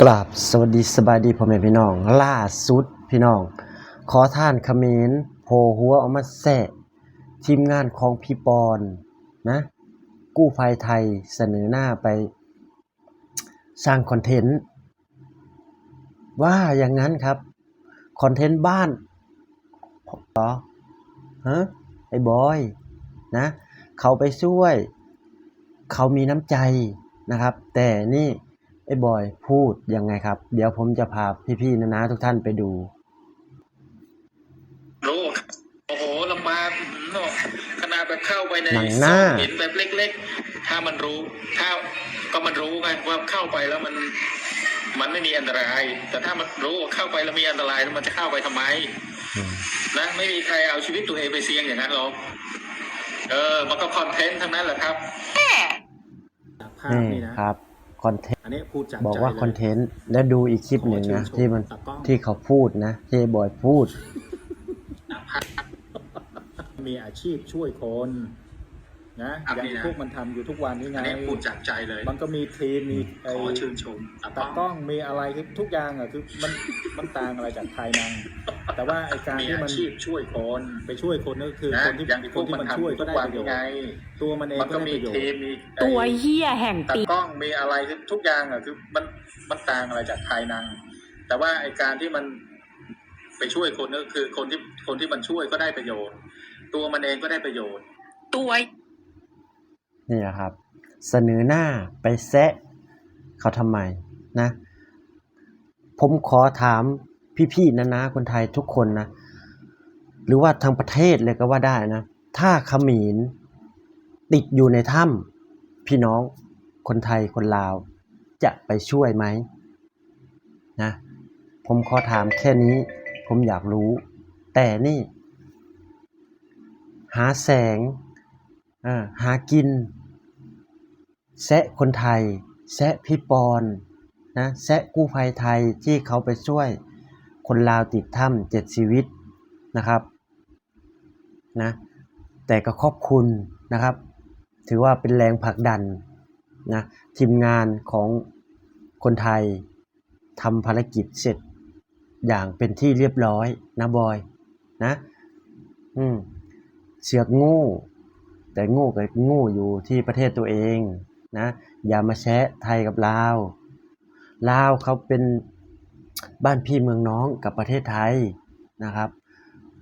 กราบสวัสดีสบายดีพ่อแม่พี่น้องล่าสุดพี่น้องขอท่านเขมรโผล่หัวออกมาแซะทีมงานของพี่ปอนนะกู้ภัยไทยเสนอหน้าไปสร้างคอนเทนต์ว่าอย่างนั้นครับคอนเทนต์บ้านเหรอฮะไอ้บอยนะเขาไปช่วยเขามีน้ำใจนะครับแต่นี่ไอ้บอยพูดยังไงครับเดี๋ยวผมจะพาพี่ๆนะทุกท่านไปดูรู้โอ้โหลำบากขนาดแบบเข้าไปในหนังหน้าเห็นแบบเล็กๆถ้ามันรู้มันรู้ไงว่าเข้าไปแล้วมันไม่มีอันตรายแต่ถ้ามันรู้ว่าเข้าไปแล้วมีอันตรายมันจะเข้าไปทำไมนะไม่มีใครเอาชีวิตตัวเองไปเสี่ยงอย่างนั้นหรอกมันก็คอนเทนต์ทั้งนั้นแหละครับภาพนี่นะครับคอนเทนต์อันนี้พูดจากบอกว่าคอนเทนต์และดูอีกคลิปหนึ่งนะที่เขาพูดนะที่บอยพูดมีอาชีพช่วยคนนะอย่างพวกมันทำอยู่ทุกวันนี้ไงพูดจากใจเลยมันก็มีทีมมีขอชื่นชมตากล้องมีอะไรทุกอย่างอ่ะคือมันต่างอะไรจากไทยนังแต่ว่าไอการที่มันช่วยคนไปช่วยคนก็คือคนที่มันช่วยก็ได้ประโยชน์ตัวมันเองก็มีทีมมีตัวเหี้ยแห่งปีตากล้องมีอะไรทุกอย่างอ่ะคือมันต่างอะไรจากไทยนังแต่ว่าไอการที่มันไปช่วยคนก็คือคนที่มันช่วยก็ได้ประโยชน์ตัวมันเองก็ได้ประโยชน์ตัวนี่ครับเสนอหน้าไปแซะเขาทำไมนะผมขอถามพี่ๆนะคนไทยทุกคนนะหรือว่าทั้งประเทศเลยก็ว่าได้นะถ้าเขมรติดอยู่ในถ้ำพี่น้องคนไทยคนลาวจะไปช่วยไหมนะผมขอถามแค่นี้ผมอยากรู้แต่นี่หาแสงหากินแซะคนไทยแซะพี่ปอนนะแซะกู้ภัยไทยที่เขาไปช่วยคนลาวติดถ้ำ7ชีวิตนะครับนะแต่ก็ขอบคุณนะครับถือว่าเป็นแรงผลักดันนะทีมงานของคนไทยทำภารกิจเสร็จอย่างเป็นที่เรียบร้อยนะบอยนะเสือกโง่แต่โง่ก็โง่อยู่ที่ประเทศตัวเองนะอย่ามาแชะไทยกับลาวเขาเป็นบ้านพี่เมืองน้องกับประเทศไทยนะครับ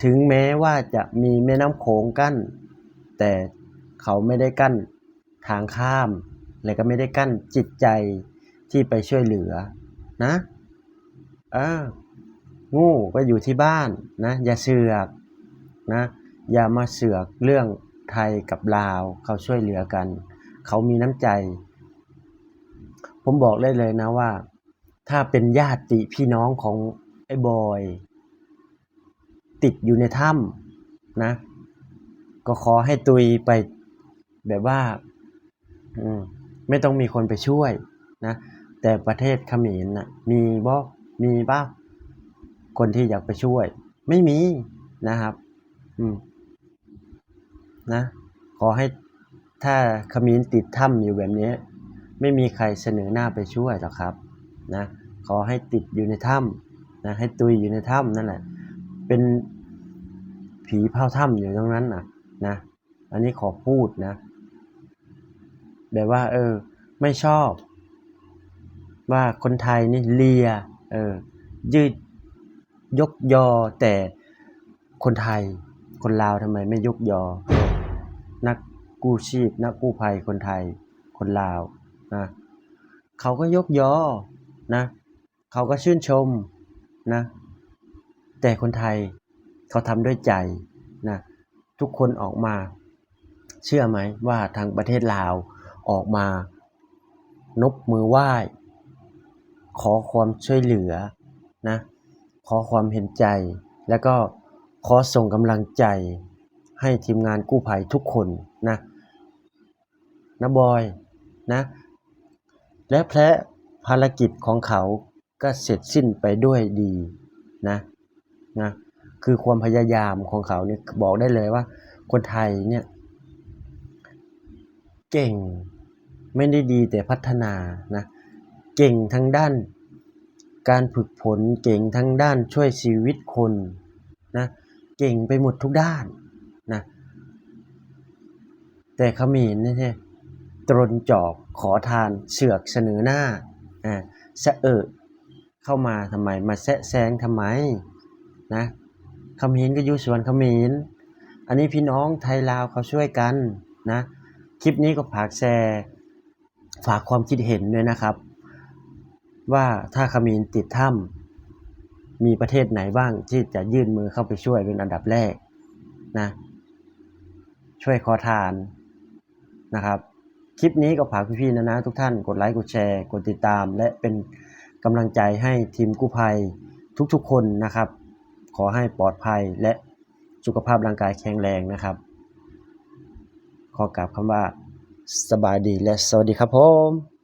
ถึงแม้ว่าจะมีแม่น้ำโขงกั้นแต่เขาไม่ได้กั้นทางข้ามและก็ไม่ได้กั้นจิตใจที่ไปช่วยเหลือนะงูก็อยู่ที่บ้านนะอย่าเสือกนะอย่ามาเสือกเรื่องไทยกับลาวเขาช่วยเหลือกันเขามีน้ำใจผมบอกได้เลยนะว่าถ้าเป็นญาติพี่น้องของไอ้บอยติดอยู่ในถ้ำนะก็ขอให้ตุยไปแบบว่าไม่ต้องมีคนไปช่วยนะแต่ประเทศเขมรน่ะมีบ้างคนที่อยากไปช่วยไม่มีนะครับนะขอให้ถ้าเขมรติดถ้ำอยู่แบบนี้ไม่มีใครเสนอหน้าไปช่วยหรอกครับนะขอให้ติดอยู่ในถ้ำนะให้ตุยอยู่ในถ้ำนั่นแหละเป็นผีเผาถ้ำอยู่ตรงนั้นนะอันนี้ขอพูดนะแบบว่าไม่ชอบว่าคนไทยนี่เลียยืดยกยอแต่คนไทยคนลาวทำไมไม่ยกยอนักกู้ชีพนักกู้ภัยคนไทยคนลาวนะเขาก็ยกยอนะเขาก็ชื่นชมนะแต่คนไทยเขาทำด้วยใจนะทุกคนออกมาเชื่อไหมว่าทางประเทศลาวออกมานบมือไหว้ขอความช่วยเหลือนะขอความเห็นใจแล้วก็ขอส่งกำลังใจให้ทีมงานกู้ภัยทุกคนนะบอยนะและภารกิจของเขาก็เสร็จสิ้นไปด้วยดีนะคือความพยายามของเขาเนี่ยบอกได้เลยว่าคนไทยเนี่ยเก่งไม่ได้ดีแต่พัฒนานะเก่งทั้งด้าน การฝึกฝนเก่งทั้งด้านช่วยชีวิตคนนะเก่งไปหมดทุกด้านนะแต่เขมรนี่ใช่ตรนจอกขอทานเสือกเสนอหน้าสะเข้ามาทำไมมาแซะแซงทำไมนะเขมรก็อยู่ส่วนเขมรอันนี้พี่น้องไทยลาวเขาช่วยกันนะคลิปนี้ก็ฝากความคิดเห็นด้วยนะครับว่าถ้าเขมรติดถ้ำมีประเทศไหนบ้างที่จะยื่นมือเข้าไปช่วยเป็นอันดับแรกนะช่วยขอทานนะครับคลิปนี้ก็ฝากพี่ๆนะทุกท่านกดไลค์กดแชร์กดติดตามและเป็นกำลังใจให้ทีมกู้ภัยทุกๆคนนะครับขอให้ปลอดภัยและสุขภาพร่างกายแข็งแรงนะครับขอกราบคำว่าสบายดีและสวัสดีครับผม